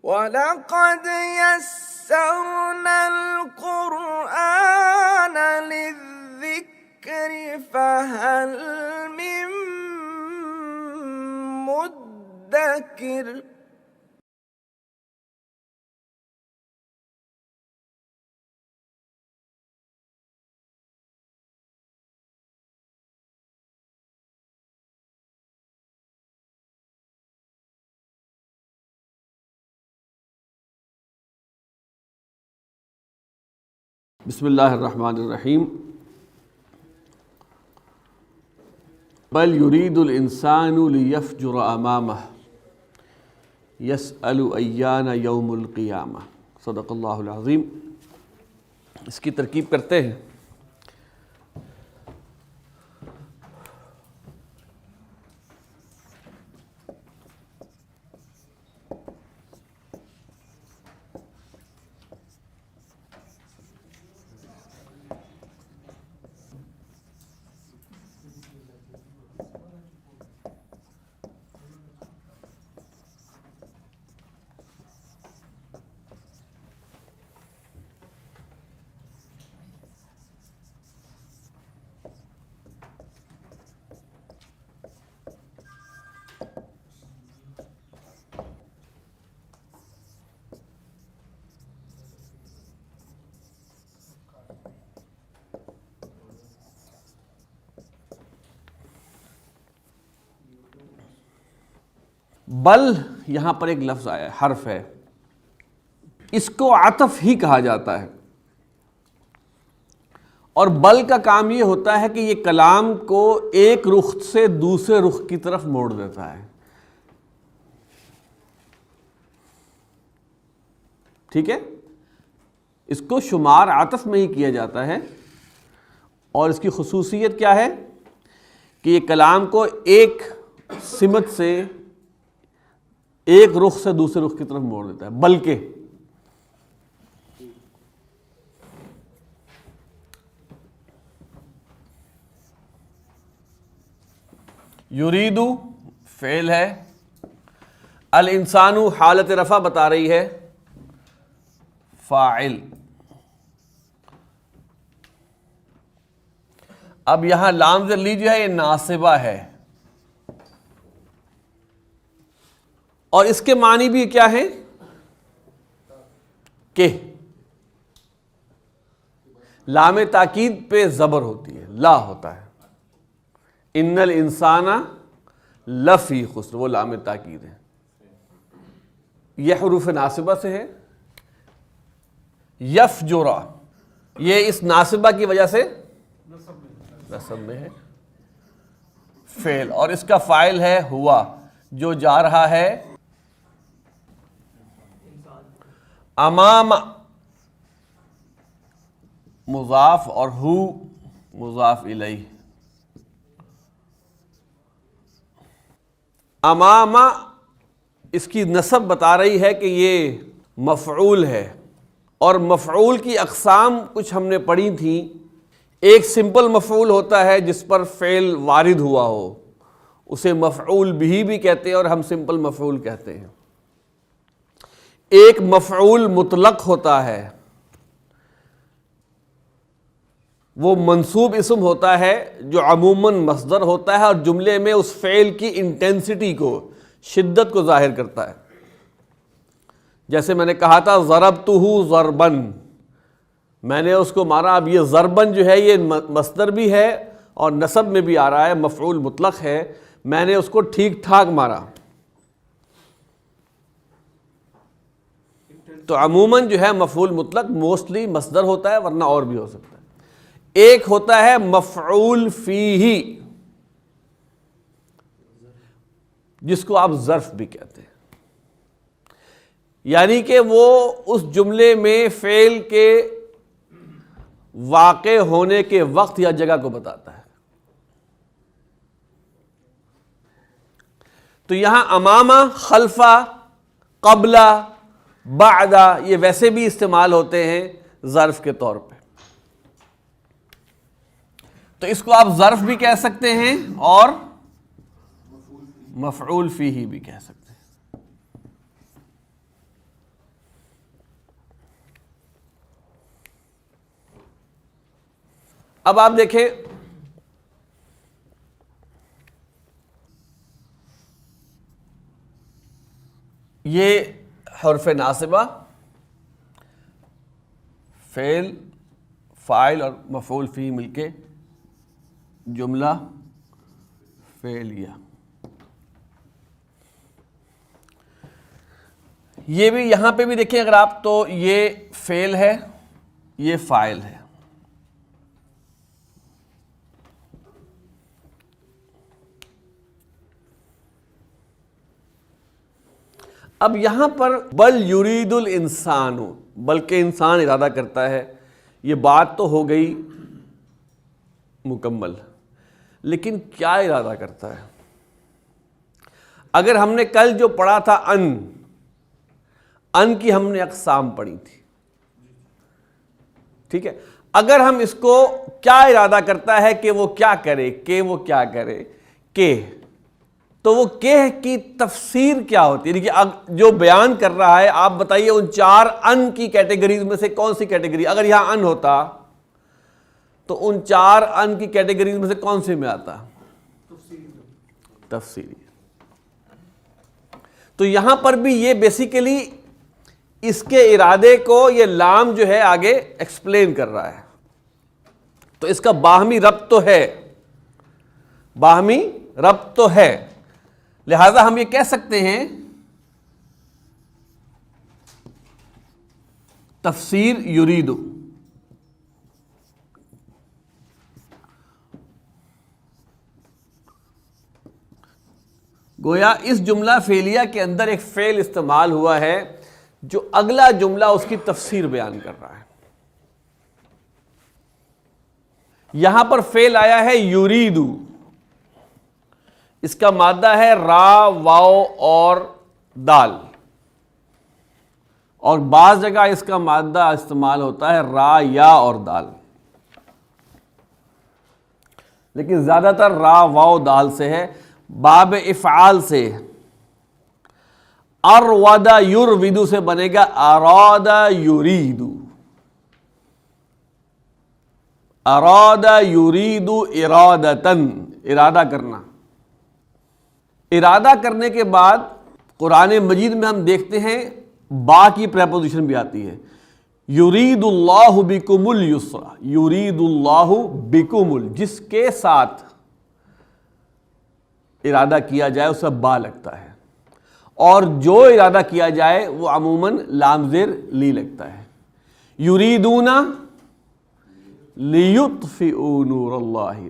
وَلَقَدْ يَسَّرْنَا الْقُرْآنَ لِلذِّكْرِ فَهَلْ مِن مُّدَّكِرٍ۔ بسم اللہ الرحمن الرحیم۔ بل یرید الانسان لیفجر امامہ یسأل ایان یوم القیامہ۔ صدق اللہ العظیم۔ اس کی ترکیب کرتے ہیں۔ بل یہاں پر ایک لفظ آیا ہے، حرف ہے، اس کو عطف ہی کہا جاتا ہے، اور بل کا کام یہ ہوتا ہے کہ یہ کلام کو ایک رخ سے دوسرے رخ کی طرف موڑ دیتا ہے۔ ٹھیک ہے، اس کو شمار عطف میں ہی کیا جاتا ہے، اور اس کی خصوصیت کیا ہے کہ یہ کلام کو ایک سمت سے ایک رخ سے دوسرے رخ کی طرف موڑ دیتا ہے۔ بلکہ یرید فعل ہے، الانسان حالت رفع بتا رہی ہے، فاعل۔ اب یہاں لام زر لی جو ہے یہ ناصبہ ہے، اور اس کے معنی بھی کیا ہے کہ لام تاکید پہ زبر ہوتی ہے، لا ہوتا ہے، ان الانسان لفی خسر، وہ لام تاکید ہے، یہ حروف ناصبہ سے ہے۔ یفجرا، یہ اس ناصبہ کی وجہ سے نصب میں ہے فعل، اور اس کا فاعل ہے ہوا، جو جا رہا ہے امام، مضاف، اور ہو مضاف الیہ۔ امام اس کی نسب بتا رہی ہے کہ یہ مفعول ہے، اور مفعول کی اقسام کچھ ہم نے پڑھی تھیں۔ ایک سمپل مفعول ہوتا ہے جس پر فعل وارد ہوا ہو، اسے مفعول بھی کہتے ہیں، اور ہم سمپل مفعول کہتے ہیں۔ ایک مفعول مطلق ہوتا ہے، وہ منصوب اسم ہوتا ہے جو عموماً مصدر ہوتا ہے، اور جملے میں اس فعل کی انٹینسٹی کو، شدت کو ظاہر کرتا ہے۔ جیسے میں نے کہا تھا ضربتہ ضربن، میں نے اس کو مارا۔ اب یہ ضربن جو ہے یہ مصدر بھی ہے اور نصب میں بھی آ رہا ہے، مفعول مطلق ہے، میں نے اس کو ٹھیک ٹھاک مارا۔ تو عموماً جو ہے مفعول مطلق موسٹلی مصدر ہوتا ہے، ورنہ اور بھی ہو سکتا ہے۔ ایک ہوتا ہے مفعول فیہ، جس کو آپ ظرف بھی کہتے ہیں، یعنی کہ وہ اس جملے میں فعل کے واقع ہونے کے وقت یا جگہ کو بتاتا ہے۔ تو یہاں امامہ، خلفہ، قبلہ، بعدہ، یہ ویسے بھی استعمال ہوتے ہیں ظرف کے طور پہ۔ تو اس کو آپ ظرف بھی کہہ سکتے ہیں اور مفعول فیہ بھی کہہ سکتے ہیں۔ اب آپ دیکھیں یہ حرف ناصبہ، فعل، فاعل اور مفعول فی مل کے جملہ فعلیہ. یہ بھی یہاں پہ بھی دیکھیں اگر آپ تو یہ فعل ہے، یہ فاعل ہے. اب یہاں پر بل یرید الانسان، بلکہ انسان ارادہ کرتا ہے، یہ بات تو ہو گئی مکمل، لیکن کیا ارادہ کرتا ہے؟ اگر ہم نے کل جو پڑھا تھا ان کی ہم نے اقسام پڑھی تھی، ٹھیک ہے، اگر ہم اس کو کیا ارادہ کرتا ہے کہ وہ کیا کرے، کہ وہ کیا کرے، کہ تو وہ کہ کی تفسیر کیا ہوتی ہے؟ دیکھیے جو بیان کر رہا ہے، آپ بتائیے ان 4 ان کی کیٹیگریز میں سے کون سی کیٹیگری؟ اگر یہاں ان ہوتا تو ان 4 ان کی کیٹیگریز میں سے کون سی میں آتا؟ تفسیری. تو یہاں پر بھی یہ بیسیکلی اس کے ارادے کو یہ لام جو ہے آگے ایکسپلین کر رہا ہے. تو اس کا باہمی ربط تو ہے، باہمی ربط تو ہے، لہذا ہم یہ کہہ سکتے ہیں تفسیر یرید. گویا اس جملہ فعلیہ کے اندر ایک فعل استعمال ہوا ہے جو اگلا جملہ اس کی تفسیر بیان کر رہا ہے. یہاں پر فعل آیا ہے یریدو، اس کا مادہ ہے را، واو اور دال، اور بعض جگہ اس کا مادہ استعمال ہوتا ہے را، یا اور دال، لیکن زیادہ تر را، واو، دال سے ہے. باب افعال سے ارودا یرویدو سے بنے گا ارادا یریدو، ارادا یریدو ارادتن، ارادہ کرنا. ارادہ کرنے کے بعد قرآن مجید میں ہم دیکھتے ہیں با کی پریپوزیشن بھی آتی ہے. یرید اللہ بکم الیسر، یرید اللہ بکم، جس کے ساتھ ارادہ کیا جائے اس کا با لگتا ہے، اور جو ارادہ کیا جائے وہ عموماً لام زیر لی لگتا ہے. یریدون لیطفئوا نور اللہ،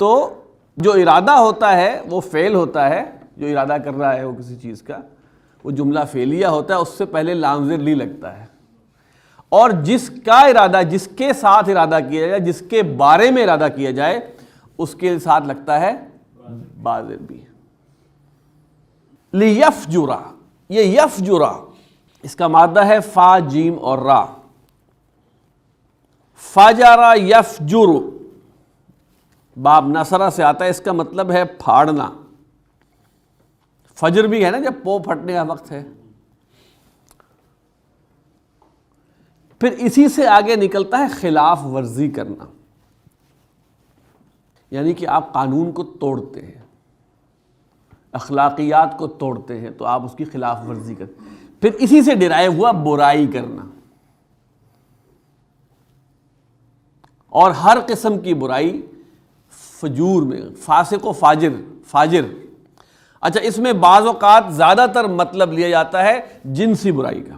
تو جو ارادہ ہوتا ہے وہ فعل ہوتا ہے، جو ارادہ کر رہا ہے وہ کسی چیز کا، وہ جملہ فعلیہ ہوتا ہے، اس سے پہلے لام زیر لی لگتا ہے. اور جس کا ارادہ، جس کے ساتھ ارادہ کیا جائے، جس کے بارے میں ارادہ کیا جائے، اس کے ساتھ لگتا ہے با زیر بھی. لیفجرا، یہ یفجرا اس کا مادہ ہے فا، جیم اور را. فجرا یفجر، باب نصرہ سے آتا ہے، اس کا مطلب ہے پھاڑنا. فجر بھی ہے نا جب پو پھٹنے کا وقت ہے. پھر اسی سے آگے نکلتا ہے خلاف ورزی کرنا، یعنی کہ آپ قانون کو توڑتے ہیں، اخلاقیات کو توڑتے ہیں، تو آپ اس کی خلاف ورزی کرتے ہیں. پھر اسی سے ڈرائیو ہوا برائی کرنا، اور ہر قسم کی برائی فجور میں، فاسق و فاجر. اچھا، اس میں بعض اوقات زیادہ تر مطلب لیا جاتا ہے جنسی برائی کا،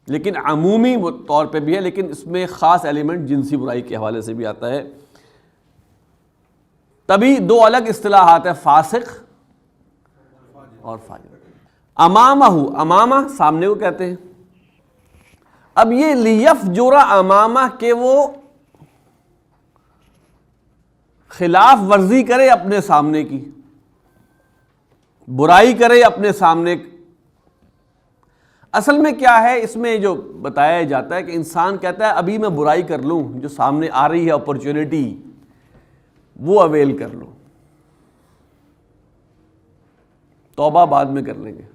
لیکن عمومی طور پہ بھی ہے، لیکن اس میں خاص ایلیمنٹ جنسی برائی کے حوالے سے بھی آتا ہے. تبھی 2 الگ اصطلاحات ہیں، فاسق اور فاجر. امامہ، امامہ سامنے کو کہتے ہیں. اب یہ لیفجرا امامہ کہ وہ خلاف ورزی کرے اپنے سامنے کی، برائی کرے اپنے سامنے. اصل میں کیا ہے اس میں جو بتایا جاتا ہے کہ انسان کہتا ہے ابھی میں برائی کر لوں، جو سامنے آ رہی ہے اپرچونٹی وہ اویل کر لو، توبہ بعد میں کر لیں گے.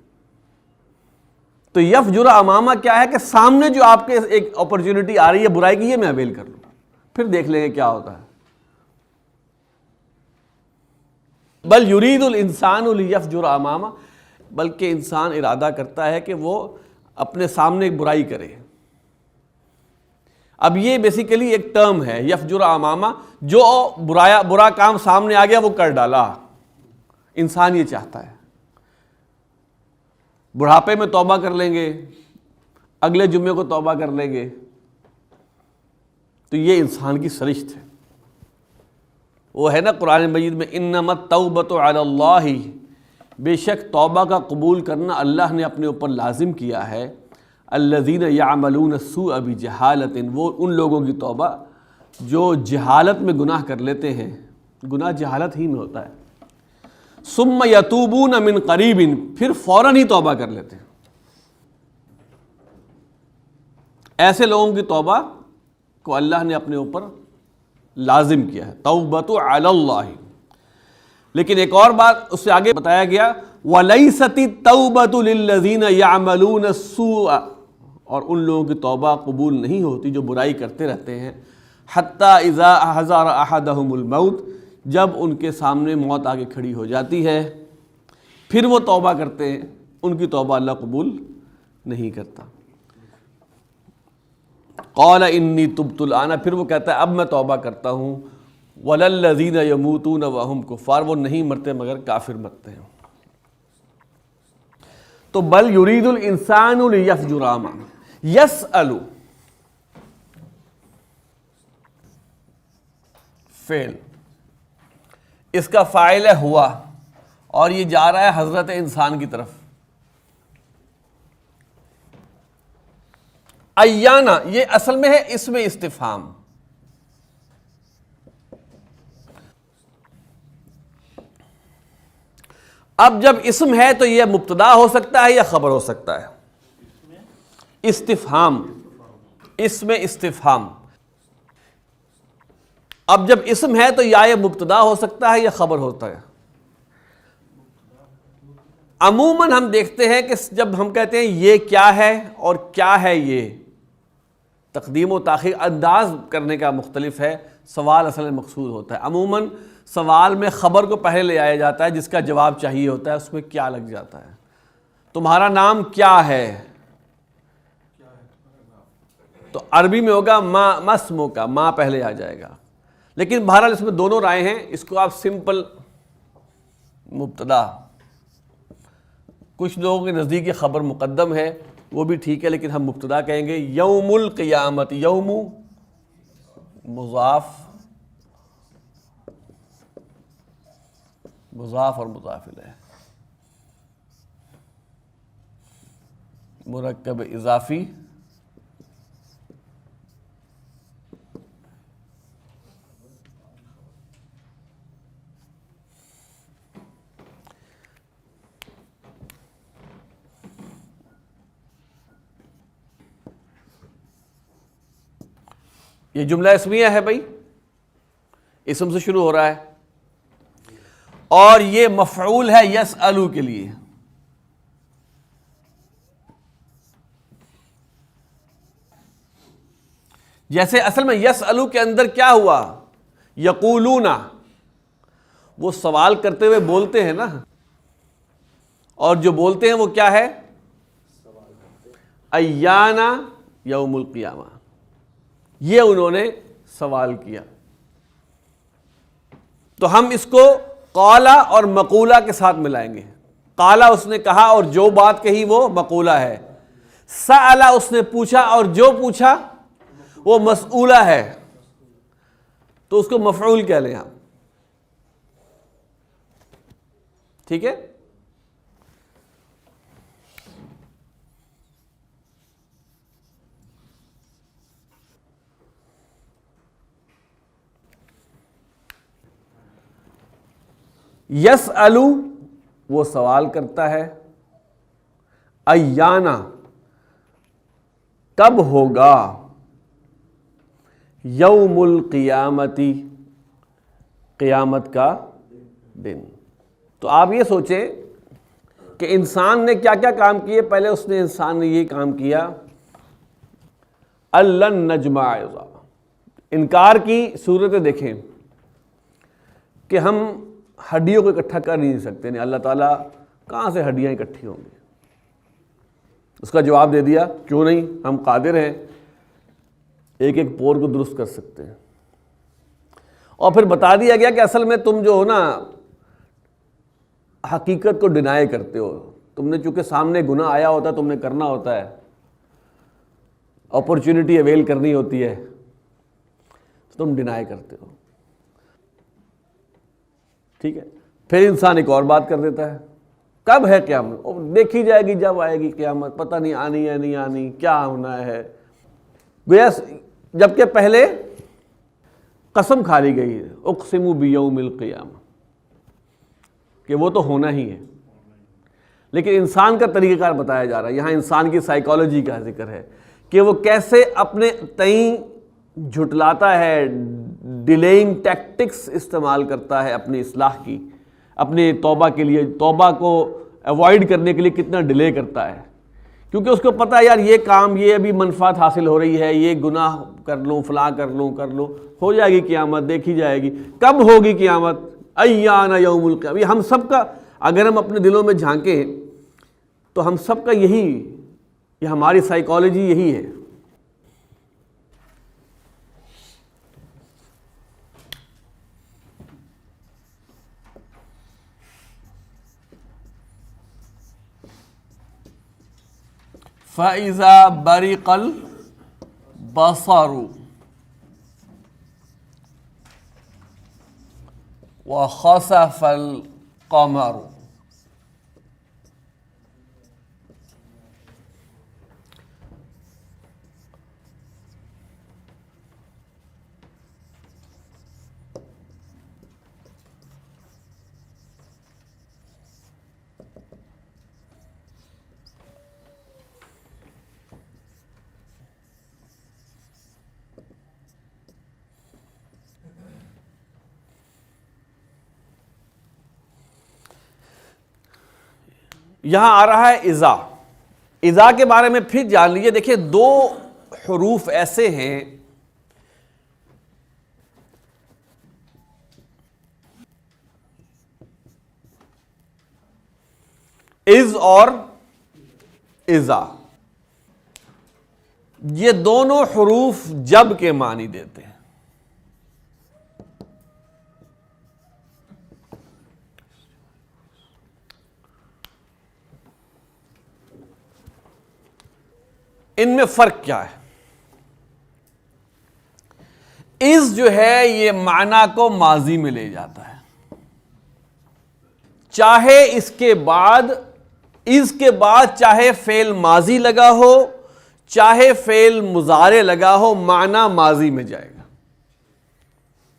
تو یفجر امامہ کیا ہے کہ سامنے جو آپ کے ایک اپرچونٹی آ رہی ہے برائی کی، یہ میں اویل کر لوں، پھر دیکھ لیں گے کیا ہوتا ہے۔ بل یرید الانسان لیفجر امامہ، بلکہ انسان ارادہ کرتا ہے کہ وہ اپنے سامنے ایک برائی کرے۔ اب یہ بیسیکلی ایک ٹرم ہے یفجر امامہ، جو برا کام سامنے آ گیا وہ کر ڈالا، انسان یہ چاہتا ہے۔ بڑھاپے میں توبہ کر لیں گے، اگلے جمعے کو توبہ کر لیں گے، تو یہ انسان کی سرشت ہے۔ وہ ہے نا قرآن مجید میں انما التوبۃ علی اللہ، بے شک توبہ کا قبول کرنا اللہ نے اپنے اوپر لازم کیا ہے، الذین یعملون السوء بجہالۃ، وہ ان لوگوں کی توبہ جو جہالت میں گناہ کر لیتے ہیں، گناہ جہالت ہی میں ہوتا ہے، ثم یتوبون من قریب، پھر فوراً ہی توبہ کر لیتے ہیں۔ ایسے لوگوں کی توبہ کو اللہ نے اپنے اوپر لازم کیا ہے، توبۃ علی اللہ۔ لیکن ایک اور بات اس سے آگے بتایا گیا، وَلَيْسَتِ التَّوْبَةُ لِلَّذِينَ يَعْمَلُونَ السُّوءَ، اور ان لوگوں کی توبہ قبول نہیں ہوتی جو برائی کرتے رہتے ہیں، حَتَّى إِذَا حَضَرَ أَحَدَهُمُ الْمَوْتُ، جب ان کے سامنے موت آگے کھڑی ہو جاتی ہے پھر وہ توبہ کرتے ہیں، ان کی توبہ اللہ قبول نہیں کرتا۔ قال انی تبت الآن، پھر وہ کہتا ہے اب میں توبہ کرتا ہوں، وَلَلَّذِينَ يَمُوتُونَ وَهُمْ كُفَّارٌ، وہ نہیں مرتے مگر کافر مرتے ہیں۔ تو بل یرید الانسان لیفجر امامہ، یسأل فعل، اس کا فاعل ہے ہوا، اور یہ جا رہا ہے حضرت انسان کی طرف۔ ایانا، یہ اصل میں ہے اسم استفہام۔ اب جب اسم ہے تو یہ مبتدا ہو سکتا ہے یا خبر ہو سکتا ہے۔ استفہام، اسم استفہام۔ اب جب اسم ہے تو یا یہ مبتدا ہو سکتا ہے یا خبر ہوتا ہے۔ عموماً ہم دیکھتے ہیں کہ جب ہم کہتے ہیں یہ کیا ہے اور کیا ہے، یہ تقدیم و تاخیر انداز کرنے کا مختلف ہے، سوال اصل میں مقصود ہوتا ہے۔ عموماً سوال میں خبر کو پہلے لے آیا جاتا ہے، جس کا جواب چاہیے ہوتا ہے، اس میں کیا لگ جاتا ہے۔ تمہارا نام کیا ہے، تو عربی میں ہوگا ما اسمو کا، ما پہلے آ جائے گا۔ لیکن بہرحال اس میں دونوں رائے ہیں، اس کو آپ سمپل مبتدا، کچھ لوگوں کے نزدیک یہ خبر مقدم ہے، وہ بھی ٹھیک ہے، لیکن ہم مبتدا کہیں گے۔ یوم القیامت، یوم مضاف، مضاف اور مضاف الیہ، مرکب اضافی، یہ جملہ اسمیہ ہے بھائی، اسم سے شروع ہو رہا ہے، اور یہ مفعول ہے یسألو کے لیے۔ جیسے اصل میں یسألو کے اندر کیا ہوا، یقولون، وہ سوال کرتے ہوئے بولتے ہیں نا، اور جو بولتے ہیں وہ کیا ہے، ایانا یوم القیامہ، یہ انہوں نے سوال کیا۔ تو ہم اس کو قالا اور مقولہ کے ساتھ ملائیں گے۔ قالا اس نے کہا اور جو بات کہی وہ مقولہ ہے، سألا اس نے پوچھا اور جو پوچھا وہ مسئولہ ہے، تو اس کو مفعول کہہ لیں آپ، ٹھیک ہے۔ یسألو وہ سوال کرتا ہے، ایانا کب ہوگا، یوم القیامتی قیامت کا دن۔ تو آپ یہ سوچیں کہ انسان نے کیا کیا کام کیے. پہلے انسان نے یہ کام کیا الن نجمع عظام، انکار کی صورتیں دیکھیں کہ ہم ہڈیوں کو اکٹھا کر نہیں سکتے. نہیں، اللہ تعالیٰ کہاں سے ہڈیاں اکٹھی ہوں گی؟ اس کا جواب دے دیا کیوں نہیں، ہم قادر ہیں، ایک ایک پور کو درست کر سکتے ہیں. اور پھر بتا دیا گیا کہ اصل میں تم جو ہو نا حقیقت کو ڈینائی کرتے ہو. تم نے چونکہ سامنے گناہ آیا ہوتا ہے، تم نے کرنا ہوتا ہے، اپرچونٹی اویل کرنی ہوتی ہے، تم ڈینائی کرتے ہو. ٹھیک ہے، پھر انسان ایک اور بات کر دیتا ہے، کب ہے قیامت؟ دیکھی جائے گی جب آئے گی قیامت، پتہ نہیں آنی ہے نہیں آنی، کیا ہونا ہے. گویا جبکہ پہلے قسم کھا لی گئی ہے، اقسم بیوم القیامہ، کہ وہ تو ہونا ہی ہے. لیکن انسان کا طریقہ کار بتایا جا رہا ہے. یہاں انسان کی سائیکالوجی کا ذکر ہے کہ وہ کیسے اپنے تئیں جھٹلاتا ہے، ڈیلیئنگ ٹیکٹکس استعمال کرتا ہے اپنی اصلاح کی، اپنے توبہ کے لیے، توبہ کو ایوائڈ کرنے کے لیے کتنا ڈیلے کرتا ہے. کیونکہ اس کو پتہ ہے یار یہ کام، یہ ابھی منفعت حاصل ہو رہی ہے، یہ گناہ کر لوں، فلاں کر لوں، ہو جائے گی قیامت، دیکھی جائے گی. کب ہوگی قیامت؟ ایان یوم القیامہ. یہ ہم سب کا، اگر ہم اپنے دلوں میں جھانکیں تو ہم سب کا یہی، یہ ہماری سائیکالوجی یہی ہے. فَإِذَا بَرِقَ الْبَصَرُ وَخَسَفَ الْقَمَرُ. یہاں آ رہا ہے اذا. اذا کے بارے میں پھر جان لیجیے. دیکھیے دو حروف ایسے ہیں از اور اذا، یہ دونوں حروف جب کے معنی دیتے ہیں. ان میں فرق کیا ہے؟ از جو ہے یہ معنی کو ماضی میں لے جاتا ہے، چاہے اس کے بعد، از کے بعد چاہے فعل ماضی لگا ہو، چاہے فعل مضارع لگا ہو، معنی ماضی میں جائے گا.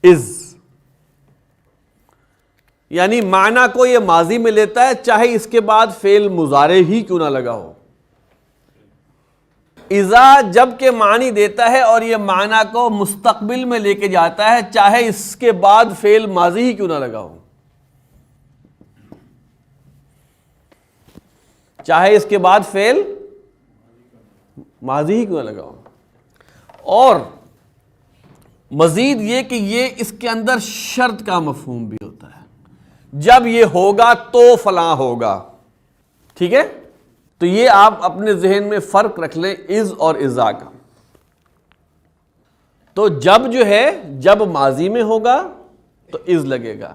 از یعنی معنی کو یہ ماضی میں لیتا ہے، چاہے اس کے بعد فعل مضارع ہی کیوں نہ لگا ہو. اذا جب کے معنی دیتا ہے اور یہ معنی کو مستقبل میں لے کے جاتا ہے، چاہے اس کے بعد فعل ماضی ہی کیوں نہ لگا ہو، چاہے اس کے بعد فعل ماضی ہی کیوں نہ لگا ہو. اور مزید یہ کہ یہ اس کے اندر شرط کا مفہوم بھی ہوتا ہے، جب یہ ہوگا تو فلاں ہوگا. ٹھیک ہے، تو یہ آپ اپنے ذہن میں فرق رکھ لیں از اور اذا کا. تو جب جو ہے، جب ماضی میں ہوگا تو از لگے گا،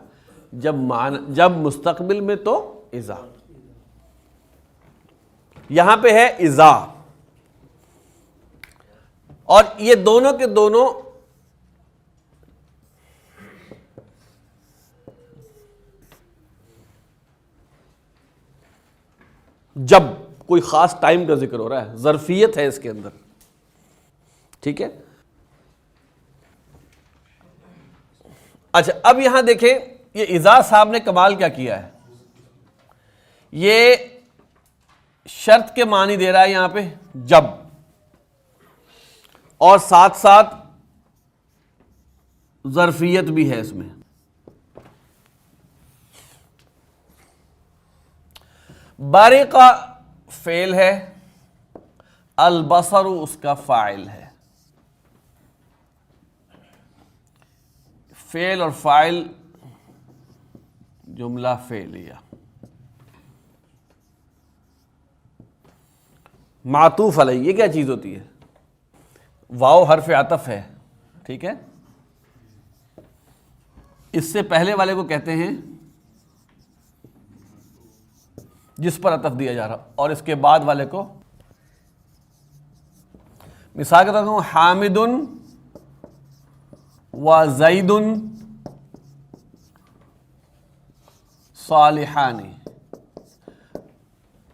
جب مستقبل میں تو اذا. یہاں پہ ہے اذا، اور یہ دونوں کے دونوں جب کوئی خاص ٹائم کا ذکر ہو رہا ہے، ظرفیت ہے اس کے اندر. ٹھیک ہے. اچھا اب یہاں دیکھیں یہ اذا صاحب نے کمال کیا کیا ہے. یہ شرط کے معنی دے رہا ہے یہاں پہ جب، اور ساتھ ساتھ ظرفیت بھی ہے اس میں. بارقہ فعل ہے، البصر اس کا فاعل ہے. فعل اور فاعل جملہ فعلیہ. معطوف علیہ یہ کیا چیز ہوتی ہے؟ واو حرف عطف ہے، ٹھیک ہے. اس سے پہلے والے کو کہتے ہیں جس پر عطف دیا جا رہا، اور اس کے بعد والے کو، مثال کے طور پر حامد و زید صالحان،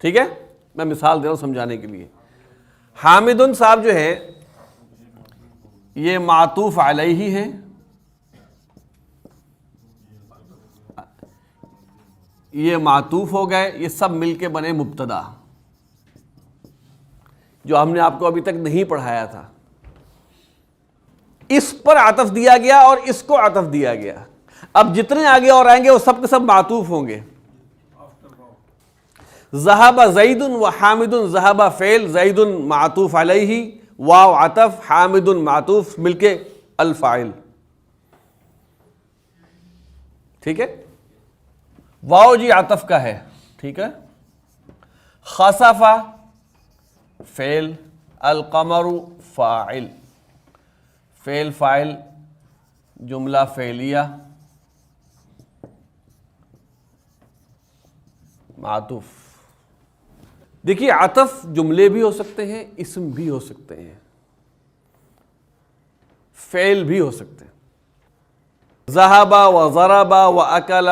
ٹھیک ہے. میں مثال دے رہا ہوں سمجھانے کے لیے. حامد صاحب جو ہے یہ معطوف علیہ ہے، یہ معطوف ہو گئے، یہ سب مل کے بنے مبتدا جو ہم نے آپ کو ابھی تک نہیں پڑھایا تھا. اس پر عطف دیا گیا اور اس کو عطف دیا گیا. اب جتنے آگے اور آئیں گے وہ سب کے سب معطوف ہوں گے. ذہب زید و حامد، ذہب فعل، زید معطوف علیہ، واو عطف، حامد معطوف، مل کے الفاعل، ٹھیک ہے. واو جی عطف کا ہے، ٹھیک ہے. خسف فعل، القمر فاعل، فعل فاعل جملہ فعلیہ معطوف. دیکھیے عطف جملے بھی ہو سکتے ہیں، اسم بھی ہو سکتے ہیں، فعل بھی ہو سکتے ہیں. ذہب و ضرب و اکل،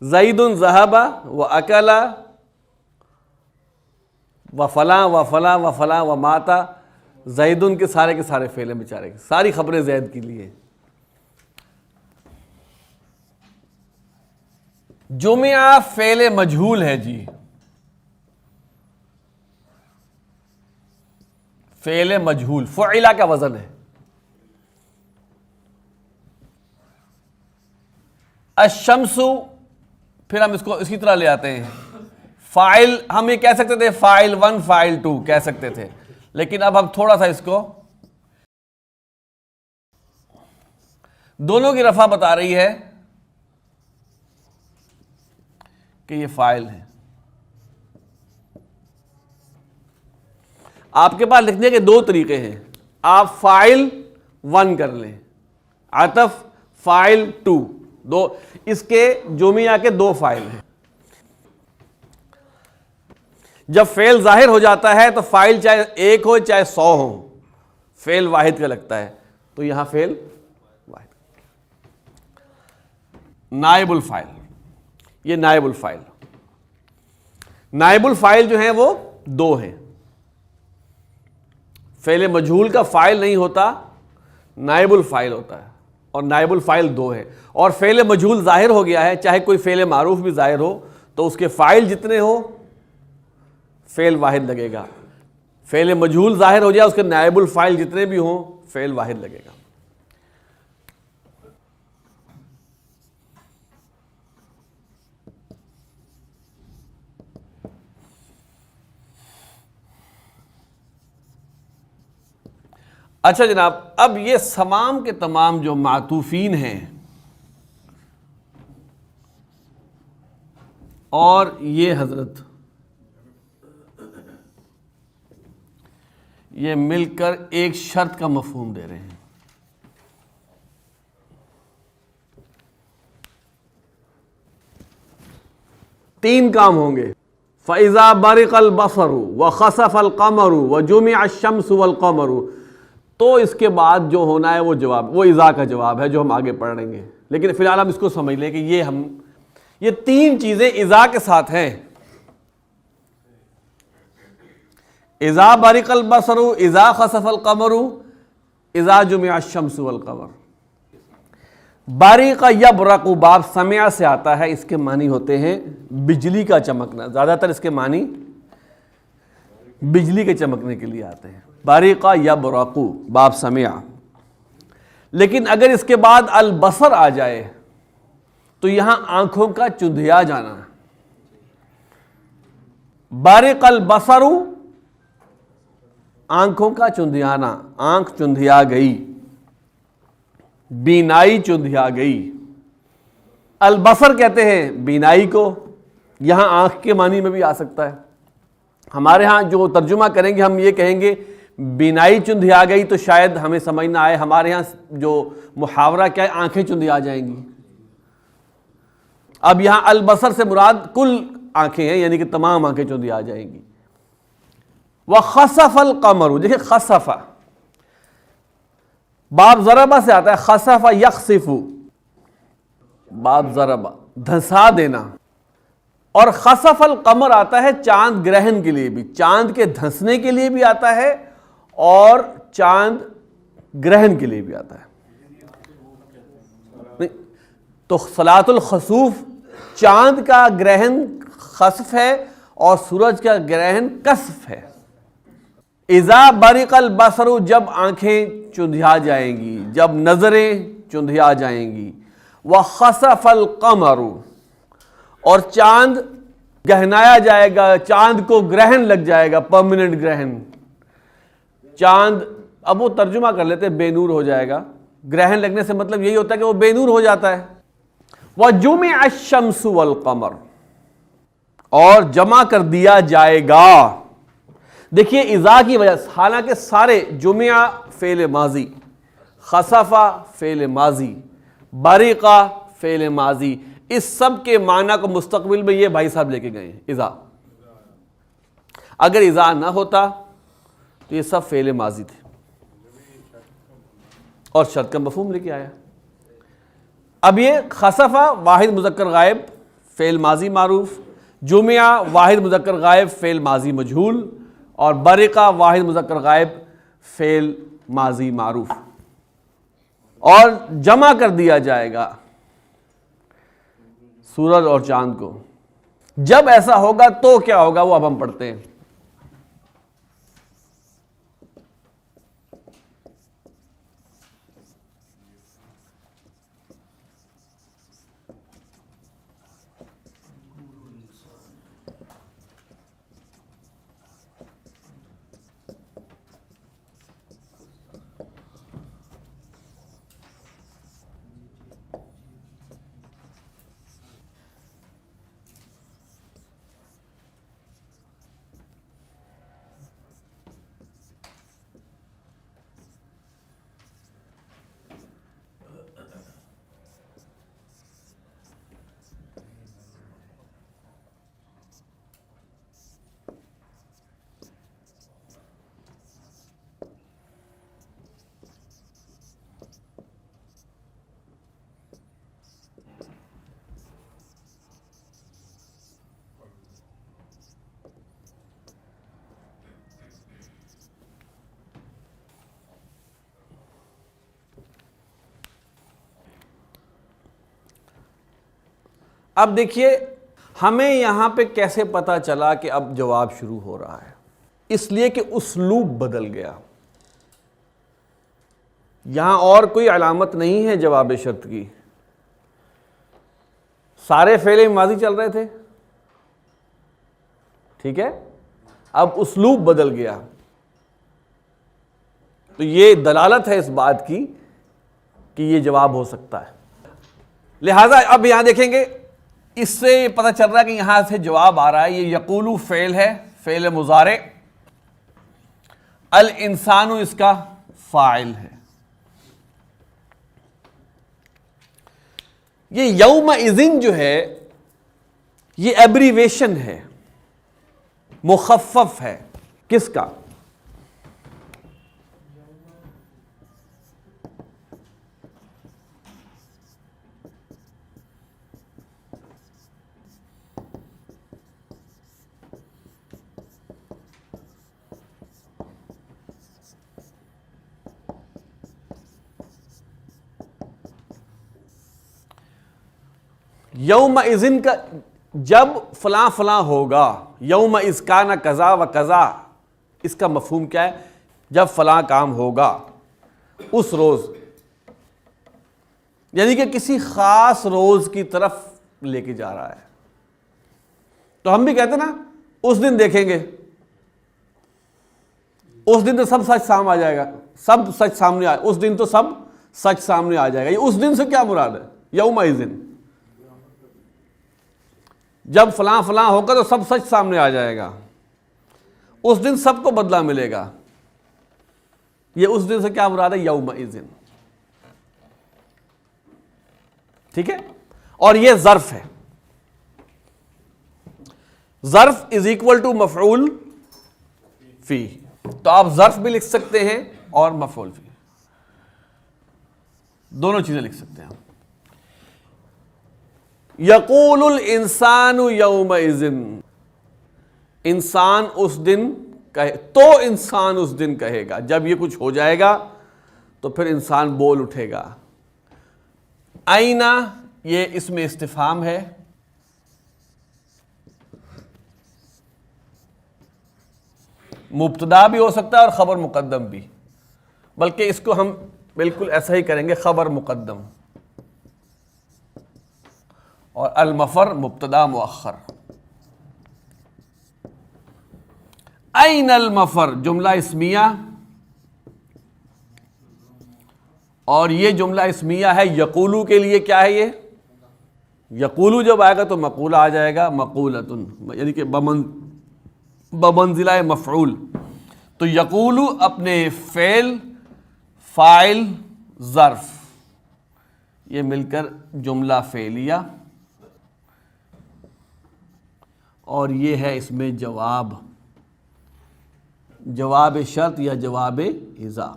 زید ذہب و اکل و فلاں و فلاں و فلاں و ماتا. زید کے سارے فعل ہیں بیچارے کے، ساری خبریں زید کے لیے. جمعہ فعل مجہول ہے جی، فعل مجہول، فعلہ کا وزن ہے. الشمس، پھر ہم اس کو اسی طرح لے آتے ہیں. فاعل ہم یہ کہہ سکتے تھے فاعل 1 فاعل 2 کہہ سکتے تھے، لیکن اب ہم تھوڑا سا اس کو دونوں کی رفع بتا رہی ہے کہ یہ فاعل ہے. آپ کے پاس لکھنے کے دو طریقے ہیں. آپ فاعل 1 کر لیں، عطف فاعل 2، دو اس کے جمعہ کے دو فاعل ہیں. جب فعل ظاہر ہو جاتا ہے تو فاعل چاہے 1 ہو چاہے 100 ہو، فعل واحد کا لگتا ہے، تو یہاں فعل واحد. نائب الفاعل، یہ نائب الفاعل. نائب الفاعل جو ہیں وہ دو ہیں. فعل مجہول کا فاعل نہیں ہوتا، نائب الفاعل ہوتا ہے، اور نائب الفاعل دو ہے. اور فعل مجہول ظاہر ہو گیا ہے، چاہے کوئی فعل معروف بھی ظاہر ہو تو اس کے فاعل جتنے ہو فعل واحد لگے گا. فعل مجہول ظاہر ہو جائے اس کے نائب الفاعل جتنے بھی ہوں فعل واحد لگے گا. اچھا جناب، اب یہ تمام کے تمام جو معطوفین ہیں اور یہ حضرت یہ مل کر ایک شرط کا مفہوم دے رہے ہیں. تین کام ہوں گے. فَإِذَا بَرِقَ الْبَصَرُ وَخَسَفَ الْقَمَرُ وَجُمِعَ الشَّمْسُ وَالْقَمَرُ، تو اس کے بعد جو ہونا ہے وہ جواب، وہ اذا کا جواب ہے جو ہم آگے پڑھیں گے. لیکن فی الحال ہم اس کو سمجھ لیں کہ یہ تین چیزیں اذا کے ساتھ ہیں. اذا برق البصر، اذا خسف القمر، اذا جمع الشمس والقمر. برق یبرق باب سمع سے آتا ہے، اس کے معنی ہوتے ہیں بجلی کا چمکنا. زیادہ تر اس کے معنی بجلی کے چمکنے کے لیے آتے ہیں. برق یبرق باب سمع. لیکن اگر اس کے بعد البصر آ جائے تو یہاں آنکھوں کا چندھیا جانا. بارق البصر آنکھوں کا چندیانا، آنکھ چندیا گئی، بینائی چندیا گئی۔ البصر کہتے ہیں بینائی کو، یہاں آنکھ کے معنی میں بھی آ سکتا ہے۔ ہمارے ہاں جو ترجمہ کریں گے ہم یہ کہیں گے بینائی چندیا گئی، تو شاید ہمیں سمجھ نہ آئے۔ ہمارے ہاں جو محاورہ کیا ہے، آنکھیں چندیا جائیں گی۔ اب یہاں البصر سے مراد کل آنکھیں ہیں، یعنی کہ تمام آنکھیں چندیا جائیں گی۔ وَخَسَفَ الْقَمَرُ، دیکھیں خسف باب ضربہ سے آتا ہے، خسف یخسف، باب ضربہ دھنسا دینا، اور خسف القمر آتا ہے چاند گرہن کے لیے بھی، چاند کے دھنسنے کے لیے بھی آتا ہے اور چاند گرہن کے لیے بھی آتا ہے۔ تو صلاۃ الخسوف چاند کا گرہن خسف ہے اور سورج کا گرہن کسف ہے۔ اذا برق البصر، جب آنکھیں چندھیا جائیں گی، جب نظریں چندھیا جائیں گی۔ وخسف القمر، اور چاند گہنایا جائے گا، چاند کو گرہن لگ جائے گا، پرماننٹ گرہن۔ چاند اب وہ ترجمہ کر لیتے بے نور ہو جائے گا، گرہن لگنے سے مطلب یہی ہوتا ہے کہ وہ بے نور ہو جاتا ہے۔ وَجُمِعَ الشَّمْسُ وَالْقَمَرُ، اور جمع کر دیا جائے گا۔ دیکھیے اذا کی وجہ سے، حالانکہ سارے جمعہ فعل ماضی، خسفہ فعل ماضی، برقہ فعل ماضی، اس سب کے معنی کو مستقبل میں یہ بھائی صاحب لے کے گئے ہیں اذا۔ اگر اذا نہ ہوتا تو یہ سب فعل ماضی تھے، اور شرط کا مفہوم لے کے آیا۔ اب یہ خسفہ واحد مذکر غائب فعل ماضی معروف، جمعہ واحد مذکر غائب فعل ماضی مجہول، اور برقہ واحد مذکر غائب فعل ماضی معروف، اور جمع کر دیا جائے گا سورج اور چاند کو۔ جب ایسا ہوگا تو کیا ہوگا وہ اب ہم پڑھتے ہیں۔ اب دیکھیے ہمیں یہاں پہ کیسے پتا چلا کہ اب جواب شروع ہو رہا ہے؟ اس لیے کہ اسلوب بدل گیا۔ یہاں اور کوئی علامت نہیں ہے جواب شرط کی، سارے فعل ماضی چل رہے تھے، ٹھیک ہے؟ اب اسلوب بدل گیا، تو یہ دلالت ہے اس بات کی کہ یہ جواب ہو سکتا ہے۔ لہذا اب یہاں دیکھیں گے، اس سے پتہ چل رہا ہے کہ یہاں سے جواب آ رہا ہے۔ یہ یقولو فعل ہے، فعل مضارع، الانسان اس کا فاعل ہے۔ یہ یوم اذن جو ہے یہ ایبریویشن ہے، مخفف ہے، کس کا؟ یوم اذن کا، جب فلاں فلاں ہوگا، یوم اذ کان کذا و کذا، اس کا مفہوم کیا ہے؟ جب فلاں کام ہوگا اس روز، یعنی کہ کسی خاص روز کی طرف لے کے جا رہا ہے۔ تو ہم بھی کہتے ہیں نا اس دن دیکھیں گے، اس دن تو سب سچ سامنے آ جائے گا، سب سچ سامنے اس دن تو سب سچ سامنے آ جائے گا۔ یہ اس دن سے کیا مراد ہے؟ یومئذ، جب فلاں فلاں ہوگا تو سب سچ سامنے آ جائے گا، اس دن سب کو بدلہ ملے گا۔ یہ اس دن سے کیا مراد ہے؟ یومئذ، ٹھیک ہے؟ اور یہ ظرف ہے، ظرف از اکول ٹو مفعول فی، تو آپ ظرف بھی لکھ سکتے ہیں اور مفعول فی، دونوں چیزیں لکھ سکتے ہیں۔ یقول الانسان یومئذ، انسان اس دن کہے، تو انسان اس دن کہے گا، جب یہ کچھ ہو جائے گا تو پھر انسان بول اٹھے گا۔ اینا، یہ اس میں استفہام ہے، مبتدا بھی ہو سکتا ہے اور خبر مقدم بھی، بلکہ اس کو ہم بالکل ایسا ہی کریں گے، خبر مقدم، اور المفر مبتدا مؤخر۔ این المفر جملہ اسمیہ، اور یہ جملہ اسمیہ ہے یقولو کے لیے۔ کیا ہے یہ؟ یقولو جب آئے گا تو مقولہ آ جائے گا، مقولتن، یعنی کہ بمنزلہ مفعول۔ تو یقولو اپنے فعل، فاعل، ظرف، یہ مل کر جملہ فعلیہ، اور یہ ہے اس میں جواب، جواب شرط یا جواب اذا۔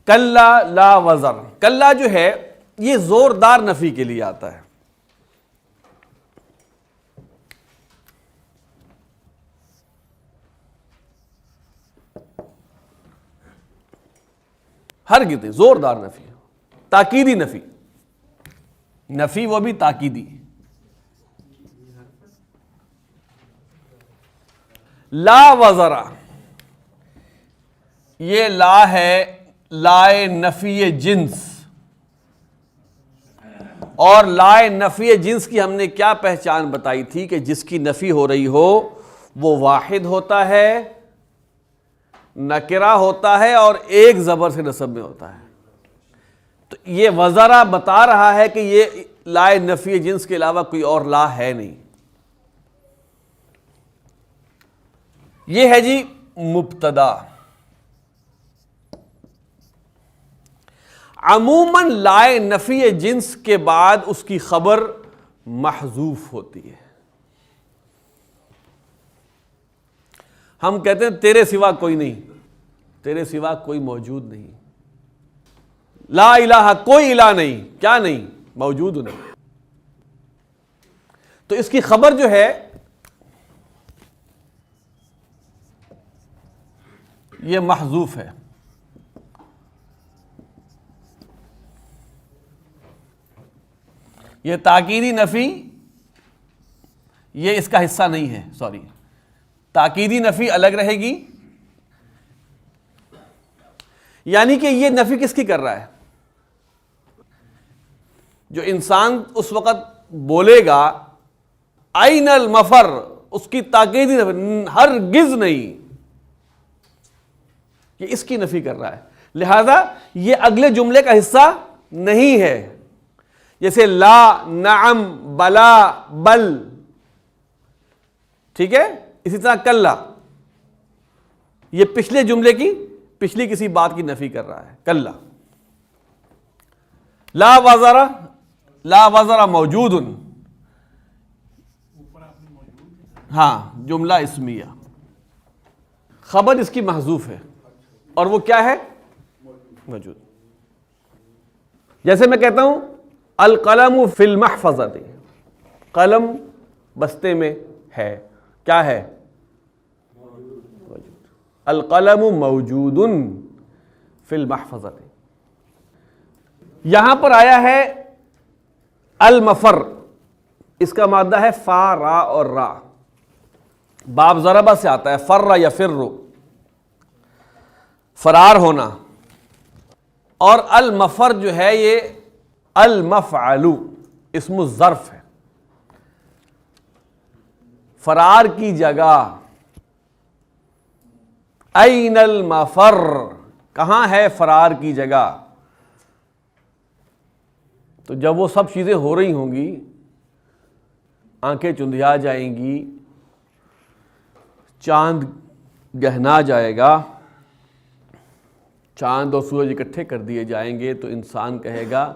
کلا لا وزر، کلا جو ہے یہ زوردار نفی کے لیے آتا ہے۔ ہرگز نہیں، زوردار نفی، تاکیدی نفی، نفی وہ بھی تاکیدی۔ لا وزرا، یہ لا ہے لائے نفی جنس، اور لائے نفی جنس کی ہم نے کیا پہچان بتائی تھی کہ جس کی نفی ہو رہی ہو وہ واحد ہوتا ہے، نکرہ ہوتا ہے، اور ایک زبر سے نسب میں ہوتا ہے۔ تو یہ وزرا بتا رہا ہے کہ یہ لائے نفی جنس کے علاوہ کوئی اور لا ہے نہیں۔ یہ ہے جی مبتدا۔ عموماً لائے نفی جنس کے بعد اس کی خبر محذوف ہوتی ہے۔ ہم کہتے ہیں تیرے سوا کوئی نہیں، تیرے سوا کوئی موجود نہیں، لا الہ، کوئی الہ نہیں، کیا نہیں؟ موجود نہیں۔ تو اس کی خبر جو ہے یہ محذوف ہے۔ یہ تاکیدی نفی، یہ اس کا حصہ نہیں ہے، سوری، تاکیدی نفی الگ رہے گی، یعنی کہ یہ نفی کس کی کر رہا ہے؟ جو انسان اس وقت بولے گا این المفر، اس کی تاکیدی نفی، ہرگز نہیں، یہ اس کی نفی کر رہا ہے، لہذا یہ اگلے جملے کا حصہ نہیں ہے۔ جیسے لا، نعم، بلا، بل، ٹھیک ہے؟ اسی طرح کلا، یہ پچھلے جملے کی، پچھلی کسی بات کی نفی کر رہا ہے، کلا۔ لا وزرا، لا وزرا موجود، ہاں جملہ اسمیہ، خبر اس کی محذوف ہے، اور وہ کیا ہے؟ موجود۔ جیسے میں کہتا ہوں القلم فی المحفظۃ، قلم بستے میں ہے، کیا ہے؟ القلم موجود فی المحفظۃ۔ یہاں پر آیا ہے المفر، اس کا مادہ ہے فا، را اور را، باب ضربہ سے آتا ہے، فر یفر، فرار ہونا، اور المفر جو ہے یہ المفعل اسم الظرف ہے، فرار کی جگہ. این المفر، کہاں ہے فرار کی جگہ؟ تو جب وہ سب چیزیں ہو رہی ہوں گی، آنکھیں چندھیا جائیں گی، چاند گہنا جائے گا، چاند اور سورج اکٹھے کر دیے جائیں گے، تو انسان کہے گا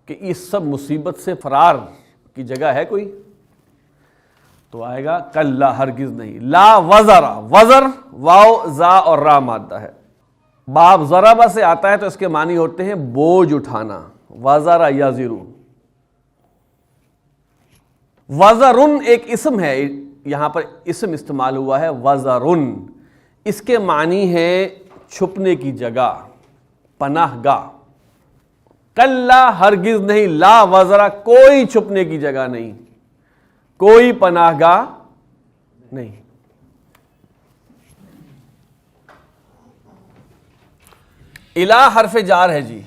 کہ اس سب مصیبت سے فرار کی جگہ ہے کوئی؟ تو آئے گا کلا، ہرگز نہیں. لا وزر، وزر واو زا اور را مادہ ہے. باب ضربہ سے آتا ہے تو اس کے معنی ہوتے ہیں بوجھ اٹھانا. وزر یزر، وزرن ایک اسم ہے، یہاں پر اسم استعمال ہوا ہے وزرن. اس کے معنی ہے چھپنے کی جگہ، پناہ گاہ. کلا، ہرگز نہیں. لا وزر، کوئی چھپنے کی جگہ نہیں، کوئی پناہ گاہ نہیں. الہ حرف جار ہے جی.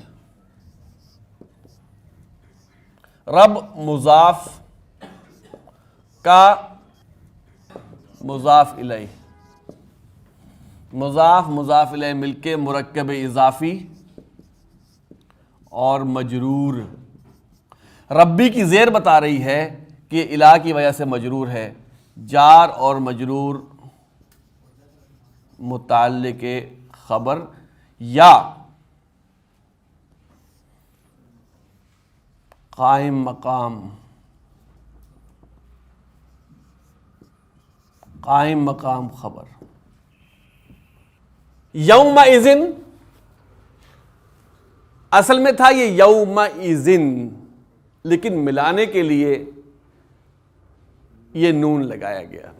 رب مضاف کا مضاف الیہ، مضاف مضاف الیہ مل کے مرکب اضافی اور مجرور. ربی کی زیر بتا رہی ہے کہ الہ کی وجہ سے مجرور ہے. جار اور مجرور متعلق خبر یا قائم مقام، قائم مقام خبر. یومئذ اصل میں تھا یہ یومئذ، لیکن ملانے کے لیے یہ نون لگایا گیا.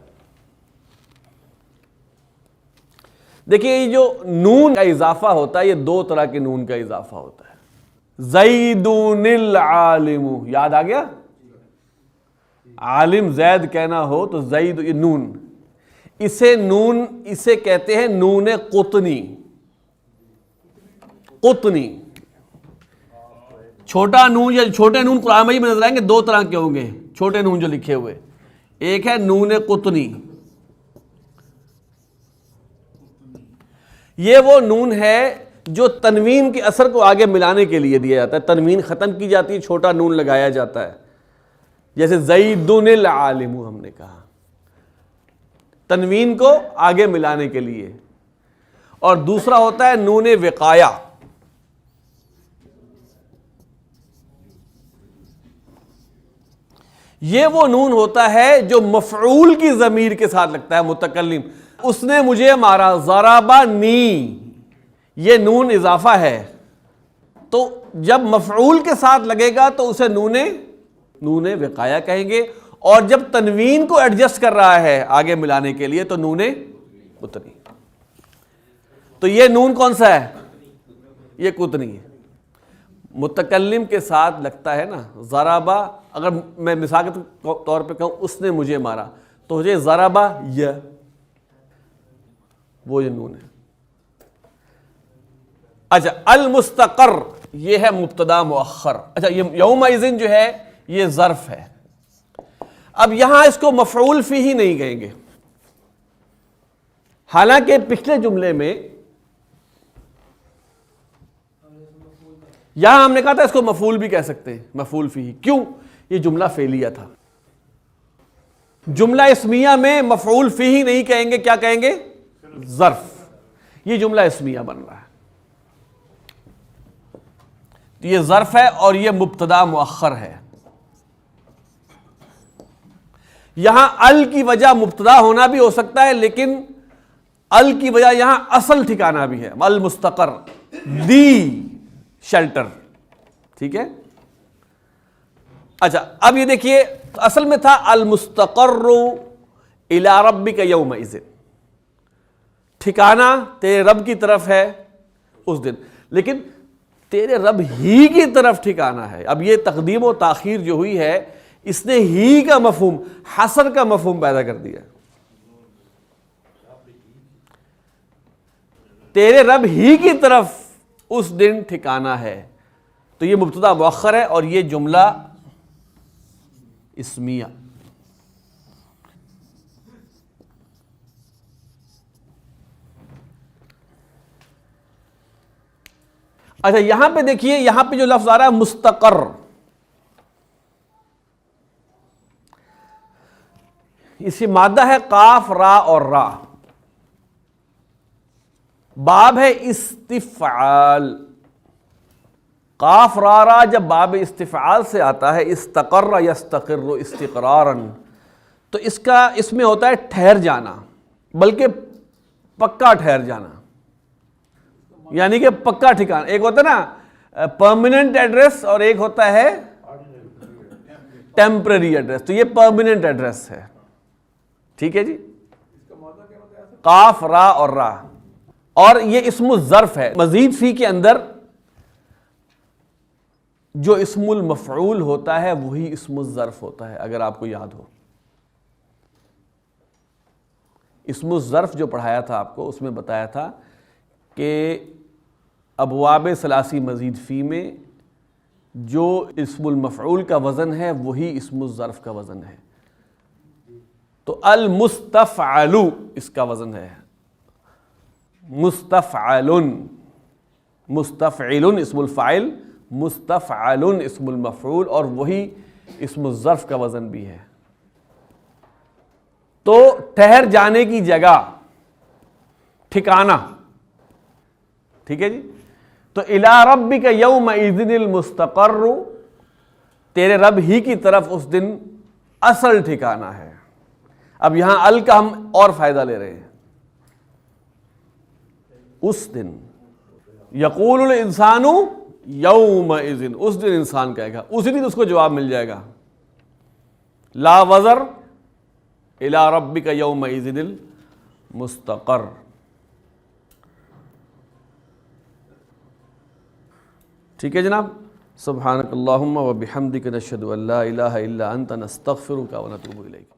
دیکھیے یہ جو نون کا اضافہ ہوتا ہے یہ دو طرح کے نون کا اضافہ ہوتا ہے. زیدون العالم، یاد آ گیا؟ عالم زید کہنا ہو تو زید، یہ نون، اسے کہتے ہیں نون قطنی. قطنی چھوٹا نون یا چھوٹے نون قرآن مجید میں نظر آئیں گے، دو طرح کے ہوں گے چھوٹے نون جو لکھے ہوئے. ایک ہے نون قطنی، یہ وہ نون ہے جو تنوین کے اثر کو آگے ملانے کے لیے دیا جاتا ہے. تنوین ختم کی جاتی ہے، چھوٹا نون لگایا جاتا ہے. جیسے زیدن العالم ہم نے کہا، تنوین کو آگے ملانے کے لیے. اور دوسرا ہوتا ہے نون وقایا. یہ وہ نون ہوتا ہے جو مفعول کی ضمیر کے ساتھ لگتا ہے، متکلم. اس نے مجھے مارا، ضربنی، یہ نون اضافہ ہے. تو جب مفعول کے ساتھ لگے گا تو اسے نون وقایا کہیں گے، اور جب تنوین کو ایڈجسٹ کر رہا ہے آگے ملانے کے لیے تو نون قطنی. تو یہ نون کون سا ہے؟ یہ قطنی ہے. متکلم کے ساتھ لگتا ہے نا. ضربہ، اگر میں مثال کے طور پہ کہوں اس نے مجھے مارا تو مجھے ضربہ وہ یہ نون ہے. اچھا المستقر یہ ہے مبتدا مؤخر. اچھا یہ یومئذ جو ہے یہ ظرف ہے. اب یہاں اس کو مفعول فی ہی نہیں کہیں گے، حالانکہ پچھلے جملے میں یہاں ہم نے کہا تھا اس کو مفعول بھی کہہ سکتے ہیں، مفعول فی ہی. کیوں؟ یہ جملہ فعلیہ تھا. جملہ اسمیہ میں مفعول فی ہی نہیں کہیں گے، کیا کہیں گے؟ ظرف. یہ جملہ اسمیہ بن رہا ہے، تو یہ ظرف ہے اور یہ مبتدا مؤخر ہے. یہاں ال کی وجہ مبتدا ہونا بھی ہو سکتا ہے، لیکن ال کی وجہ یہاں اصل ٹھکانہ بھی ہے. المستقر، دی شیلٹر. ٹھیک ہے. اچھا اب یہ دیکھیے اصل میں تھا المستقر الی ربک یومئذ، ٹھکانہ تیرے رب کی طرف ہے اس دن، لیکن تیرے رب ہی کی طرف ٹھکانہ ہے. اب یہ تقدیم و تاخیر جو ہوئی ہے اس نے ہی کا مفہوم، حصر کا مفہوم پیدا کر دیا. تیرے رب ہی کی طرف اس دن ٹھکانہ ہے. تو یہ مبتدا مؤخر ہے اور یہ جملہ اسمیہ. اچھا یہاں پہ دیکھیے، یہاں پہ جو لفظ آ رہا ہے مستقر، اسی مادہ ہے قاف را اور را. باب ہے استفعال. قاف را جب باب استفعال سے آتا ہے، استقر یستقر استقرارا، تو اس میں ہوتا ہے ٹھہر جانا، بلکہ پکا ٹھہر جانا، یعنی کہ پکا ٹھکانہ. ایک ہوتا ہے نا پرماننٹ ایڈریس اور ایک ہوتا ہے ٹیمپرری ایڈریس. تو یہ پرماننٹ ایڈریس ہے. ٹھیک ہے جی. قاف را اور را، اور یہ اسم الظرف ہے. مزید فی کے اندر جو اسم المفعول ہوتا ہے وہی اسم الظرف ہوتا ہے، اگر آپ کو یاد ہو. اسم الظرف جو پڑھایا تھا آپ کو، اس میں بتایا تھا کہ ابواب ثلاثی مزید فی میں جو اسم المفعول کا وزن ہے وہی اسم الظرف کا وزن ہے. تو المستفعل اس کا وزن ہے، مستفعل، مستفعل اسم الفاعل، مستفعل اسم المفعول، اور وہی اسم الظرف کا وزن بھی ہے. تو ٹھہر جانے کی جگہ، ٹھکانہ. ٹھیک ہے جی. تو الی ربک یومئذ المستقر، تیرے رب ہی کی طرف اس دن اصل ٹھکانہ ہے. اب یہاں ال کا ہم اور فائدہ لے رہے ہیں. اس دن یقول الانسان یومئذ، اس دن انسان کہے گا، اسی دن اس کو جواب مل جائے گا. لا وزر الی ربک یومئذ المستقر. ٹھیک ہے جناب. سبحانک اللہم و بحمدک، نشہد ان لا الہ الا انت، نستغفرک و نتوب الیک.